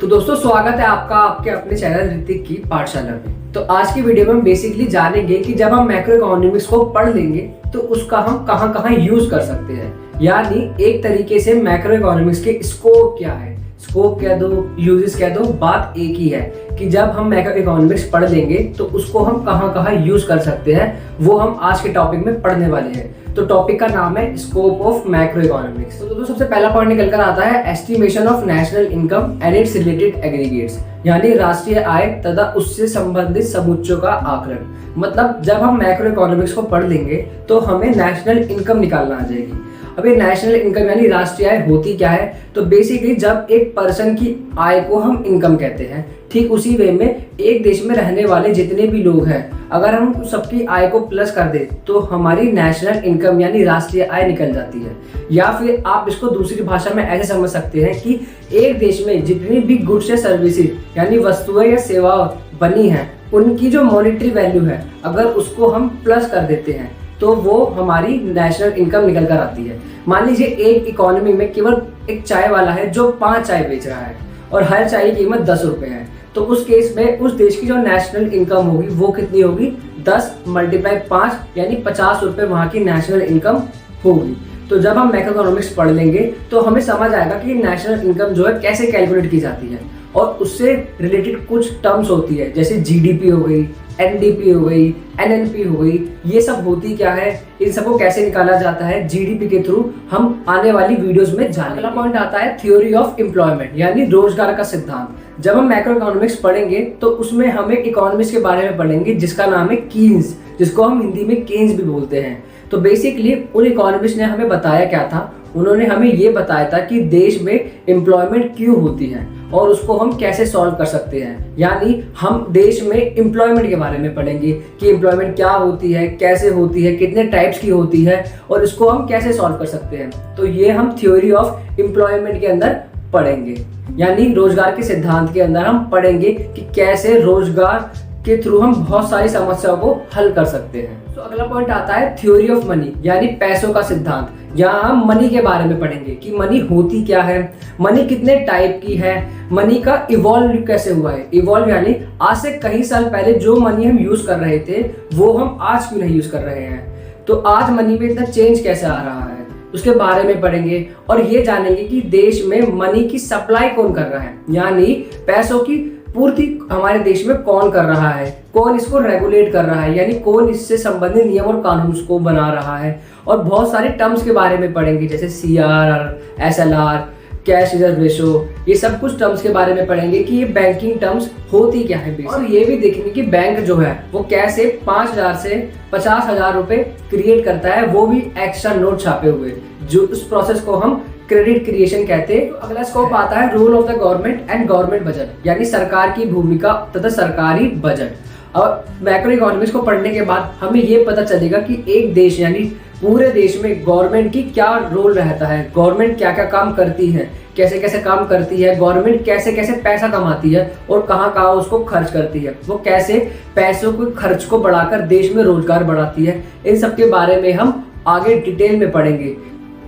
तो दोस्तों स्वागत है आपका आपके अपने चैनल ऋतिक की पाठशाला में। तो आज की वीडियो में हम बेसिकली जानेंगे कि जब हम मैक्रो इकोनॉमिक्स को पढ़ लेंगे तो उसका हम कहां कहां यूज कर सकते हैं। यानी एक तरीके से मैक्रो इकोनॉमिक्स के स्कोप क्या है, स्कोप कह दो, यूजेस कह दो, बात एक ही है कि जब हम मैक्रो इकोनॉमिक्स पढ़ लेंगे तो उसको हम कहां कहां यूज कर सकते हैं, वो हम आज के टॉपिक में पढ़ने वाले हैं। तो टॉपिक का नाम है स्कोप ऑफ मैक्रो इकोनॉमिक्स। तो दोस्तों सबसे पहला पॉइंट निकल कर आता है estimation of national income and it's related aggregates, यानी राष्ट्रीय आय तथा उससे संबंधित समुच्चों का आकलन। मतलब जब हम मैक्रो इकोनॉमिक्स को पढ़ लेंगे तो हमें नेशनल इनकम निकालना आ जाएगी। अब ये नेशनल इनकम यानी राष्ट्रीय आय होती क्या है, तो बेसिकली जब एक पर्सन की आय को हम इनकम कहते हैं, ठीक उसी वे में एक देश में रहने वाले जितने भी लोग हैं अगर हम सबकी आय को प्लस कर दे तो हमारी नेशनल इनकम यानी राष्ट्रीय आय निकल जाती है। या फिर आप इसको दूसरी भाषा में ऐसे समझ सकते हैं कि एक देश में जितनी भी गुड्स या सर्विसेज यानी वस्तुएं या सेवाएं बनी हैं उनकी जो मॉनेटरी वैल्यू है अगर उसको हम प्लस कर देते हैं तो वो हमारी नेशनल इनकम निकल कर आती है। मान लीजिए एक इकोनॉमी में केवल एक चाय वाला है जो 5 चाय बेच रहा है और हर चाय की कीमत 10 रुपए है, तो उस केस में उस देश की जो नेशनल इनकम होगी वो कितनी होगी, 10 × 5 यानी 50 रुपए वहां की नेशनल इनकम होगी। तो जब हम मैक्रो इकोनॉमिक्स पढ़ लेंगे तो हमें समझ आएगा कि नेशनल इनकम जो है कैसे कैलकुलेट की जाती है और उससे रिलेटेड कुछ टर्म्स होती है जैसे जीडीपी हो गई, एनडीपी हो गई, एनएनपी हो गई, ये सब होती क्या है, इन सबको कैसे निकाला जाता है जीडीपी के थ्रू हम आने वाली वीडियोस में जानेंगे। अगला पॉइंट आता है थ्योरी ऑफ एम्प्लॉयमेंट यानी रोजगार का सिद्धांत। जब हम मैक्रो इकोनॉमिक्स पढ़ेंगे तो उसमें हम एक इकोनॉमिक्स के बारे में पढ़ेंगे जिसका नाम है कीन्स, जिसको हम हिंदी में केन्स भी बोलते हैं। तो बेसिकली उन इकोनॉमिस्ट ने हमें बताया क्या था, उन्होंने हमें ये बताया था कि देश में एम्प्लॉयमेंट क्यों होती है और उसको हम कैसे सॉल्व कर सकते हैं। यानी हम देश में एम्प्लॉयमेंट के बारे में पढ़ेंगे कि एम्प्लॉयमेंट क्या होती है, कैसे होती है, कितने टाइप्स की होती है और इसको हम कैसे सॉल्व कर सकते हैं। तो ये हम थ्योरी ऑफ एम्प्लॉयमेंट के अंदर पढ़ेंगे, यानी रोजगार के सिद्धांत के अंदर हम पढ़ेंगे कि कैसे रोजगार के थ्रू हम बहुत सारी समस्याओं को हल कर सकते हैं। तो अगला पॉइंट आता है थ्योरी ऑफ मनी यानी पैसों का सिद्धांत। यहाँ हम मनी के बारे में पढ़ेंगे कि मनी होती क्या है, मनी कितने टाइप की है, मनी का इवॉल्व कैसे हुआ है। इवॉल्व यानी आज से कई साल पहले जो मनी हम यूज कर रहे थे वो हम आज क्यों नहीं यूज कर रहे हैं, तो आज मनी में इतना चेंज कैसे आ रहा है उसके बारे में पढ़ेंगे। और ये जानेंगे कि देश में मनी की सप्लाई कौन कर रहा है, यानी पैसों की पूर्ति हमारे देश में कौन कर रहा है, कौन इसको रेगुलेट कर रहा है, यानी कौन इससे संबंधित नियम और कानून को बना रहा है। और बहुत सारे टर्म्स के बारे में पढ़ेंगे जैसे CRR, SLR, cash reserve ratio, ये सब कुछ टर्म्स के बारे में पढ़ेंगे कि ये बैंकिंग टर्म्स होती क्या है। और ये भी देखेंगे कि बैंक जो है वो कैसे 5,000 से 50,000 रुपए क्रिएट करता है, वो भी एक्स्ट्रा नोट छापे हुए, जो उस प्रोसेस को हम क्रेडिट क्रिएशन कहते हैं। तो अगला स्कोप आता है role of the government and government budget यानी सरकार की भूमिका तथा सरकारी बजट। और मैक्रो इकोनॉमिक्स को पढ़ने के बाद हमें ये पता चलेगा कि एक देश यानी पूरे देश में गवर्नमेंट की क्या रोल रहता है, गवर्नमेंट क्या क्या काम करती है, कैसे कैसे काम करती है, गवर्नमेंट कैसे कैसे पैसा कमाती है और कहाँ कहाँ उसको खर्च करती है, वो कैसे पैसों को खर्च को बढ़ाकर देश में रोजगार बढ़ाती है। इन सब के बारे में हम आगे डिटेल में पढ़ेंगे।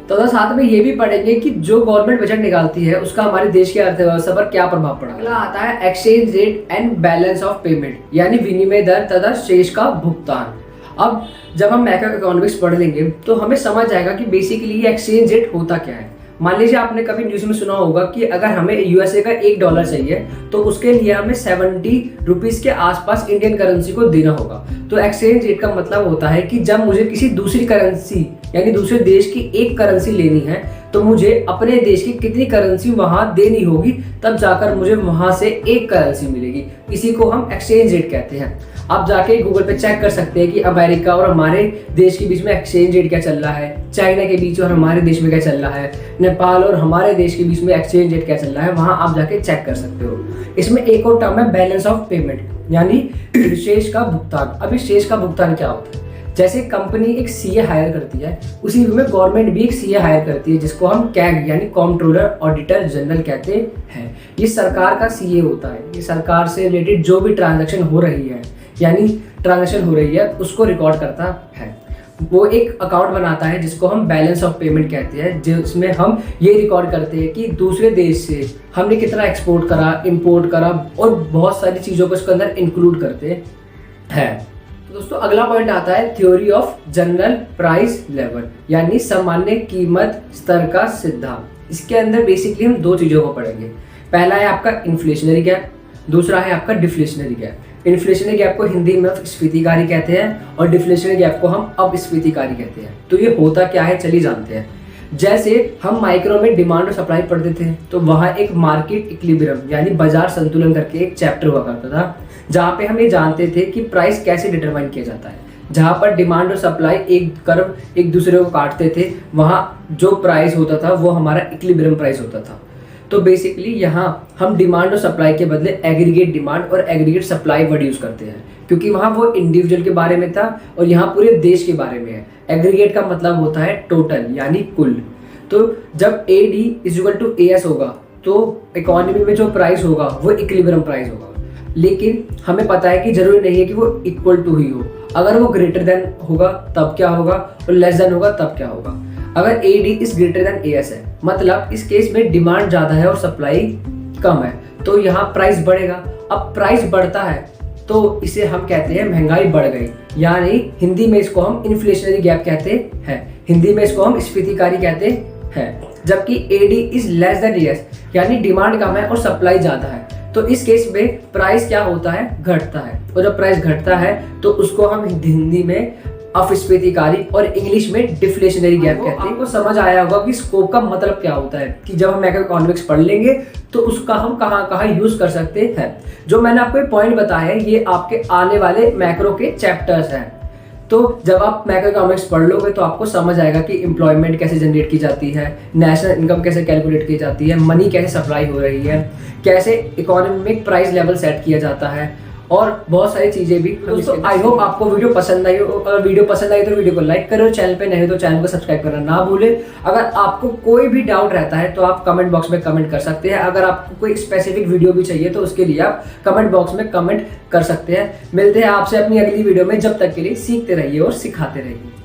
तो साथ में ये भी पढ़ेंगे कि जो गवर्नमेंट बजट निकालती है उसका हमारे देश की अर्थव्यवस्था पर क्या प्रभाव पड़ा। अगला आता है exchange rate and balance of payment यानी विनिमय दर तथा शेष का भुगतान। अब जब हम मैक्रो इकोनॉमिक्स पढ़ लेंगे तो हमें समझ आएगा कि बेसिकली ये एक्सचेंज रेट होता क्या है। मान लीजिए आपने कभी न्यूज में सुना होगा कि अगर हमें USA का $1 चाहिए तो उसके लिए हमें 70 रुपीज के आसपास इंडियन करेंसी को देना होगा। तो एक्सचेंज रेट का मतलब होता है कि जब मुझे किसी दूसरी करेंसी यानी दूसरे देश की एक करेंसी लेनी है तो मुझे अपने देश की कितनी करेंसी वहां देनी होगी, तब जाकर मुझे वहां से एक करेंसी मिलेगी। इसी को हम एक्सचेंज रेट कहते हैं। आप जाके गूगल पे चेक कर सकते हैं कि अमेरिका और हमारे देश के बीच में एक्सचेंज रेट क्या चल रहा है, चाइना के बीच और हमारे देश में क्या चल रहा है, नेपाल और हमारे देश के बीच में एक्सचेंज रेट क्या चल रहा है, वहां आप जाके चेक कर सकते हो। इसमें एक और टर्म है बैलेंस ऑफ पेमेंट यानी शेष का भुगतान। अब इस शेष का भुगतान क्या होता है, जैसे कंपनी एक CA हायर करती है उसी में गवर्नमेंट भी एक CA हायर करती है जिसको हम कैग यानी कंट्रोलर ऑडिटर जनरल कहते हैं। ये सरकार का CA होता है, ये सरकार से रिलेटेड जो भी ट्रांजैक्शन हो रही है यानी ट्रांजैक्शन हो रही है उसको रिकॉर्ड करता है। वो एक अकाउंट बनाता है जिसको हम बैलेंस ऑफ पेमेंट कहते हैं, जिसमें हम ये रिकॉर्ड करते हैं कि दूसरे देश से हमने कितना एक्सपोर्ट करा, इंपोर्ट करा और बहुत सारी चीज़ों को इसके अंदर इंक्लूड करते हैं। तो दोस्तों अगला पॉइंट आता है theory of general price level, यानी सामान्य कीमत स्तर का सिद्धांत। इसके अंदर बेसिकली हम दो चीज़ों को पढ़ेंगे। पहला है आपका इन्फ्लेशनरी गैप, दूसरा है आपका डिफ्लेशनरी गैप। इन्फ्लेशनरी गैप को हिंदी में स्फीतिकारी कहते हैं और डिफ्लेशनरी गैप को हम अपस्फीतिकारी कहते हैं। तो ये होता क्या है चलिए जानते हैं। जैसे हम माइक्रो में डिमांड और सप्लाई पढ़ते थे तो वहाँ एक मार्केट इक्विलिब्रियम यानी बाजार संतुलन करके एक चैप्टर हुआ करता था, जहाँ पे हम ये जानते थे कि प्राइस कैसे डिटरमाइन किया जाता है। जहाँ पर डिमांड और सप्लाई एक कर्व एक दूसरे को काटते थे, वहाँ जो प्राइस होता था वो हमारा इक्विलिब्रियम प्राइस होता था। तो बेसिकली यहाँ हम डिमांड और सप्लाई के बदले एग्रीगेट डिमांड और एग्रीगेट सप्लाई वर्ड यूज करते हैं, क्योंकि वहाँ वो इंडिविजुअल के बारे में था और यहाँ पूरे देश के बारे में है। एग्रीगेट का मतलब होता है टोटल यानी कुल। तो जब AD=AS होगा तो इकोनॉमी में जो प्राइस होगा वो इक्विलिब्रियम प्राइस होगा। लेकिन हमें पता है कि जरूरी नहीं है कि वो इक्वल टू ही हो। अगर वो ग्रेटर देन होगा तब क्या होगा और लेस देन होगा तब क्या होगा। अगर AD=AS है मतलब इस केस में डिमांड ज़्यादा है और सप्लाई कम है तो यहाँ प्राइस बढ़ेगा। अब प्राइस बढ़ता है तो इसे हम कहते हैं महंगाई बढ़ गई, यानी हिंदी में इसको हम इन्फ्लेशनरी गैप कहते हैं, हिंदी में इसको हम स्फीतिकारी कहते हैं। जबकि AD=AS यानी डिमांड कम है और सप्लाई ज़्यादा है, तो इस केस में प्राइस क्या होता है घटता है। और जब प्राइस घटता है तो उसको हम हिंदी में अपस्फीतिकारी और इंग्लिश में डिफ्लेशनरी गैप कहते हैं। आपको समझ आया होगा कि स्कोप का मतलब क्या होता है, कि जब हम मैक्रो इकोनॉमिक्स पढ़ लेंगे तो उसका हम कहाँ कहाँ यूज कर सकते हैं। जो मैंने आपको पॉइंट बताया है ये आपके आने वाले मैक्रो के चैप्टर्स हैं। तो जब आप मैक्रो इकोनॉमिक्स पढ़ लोगे तो आपको समझ आएगा कि एम्प्लॉयमेंट कैसे जनरेट की जाती है, नेशनल इनकम कैसे कैलकुलेट की जाती है, मनी कैसे सप्लाई हो रही है, कैसे इकोनॉमी में प्राइस लेवल सेट किया जाता है और बहुत सारी चीजें भी। दोस्तों आई होप आपको वीडियो पसंद आई हो। अगर वीडियो पसंद आई तो वीडियो को लाइक करो, चैनल पे नहीं तो चैनल को सब्सक्राइब करना ना भूले। अगर आपको कोई भी डाउट रहता है तो आप कमेंट बॉक्स में कमेंट कर सकते हैं। अगर आपको कोई स्पेसिफिक वीडियो भी चाहिए तो उसके लिए आप कमेंट बॉक्स में कमेंट कर सकते हैं। मिलते हैं आपसे अपनी अगली वीडियो में, जब तक के लिए सीखते रहिए और सिखाते रहिए।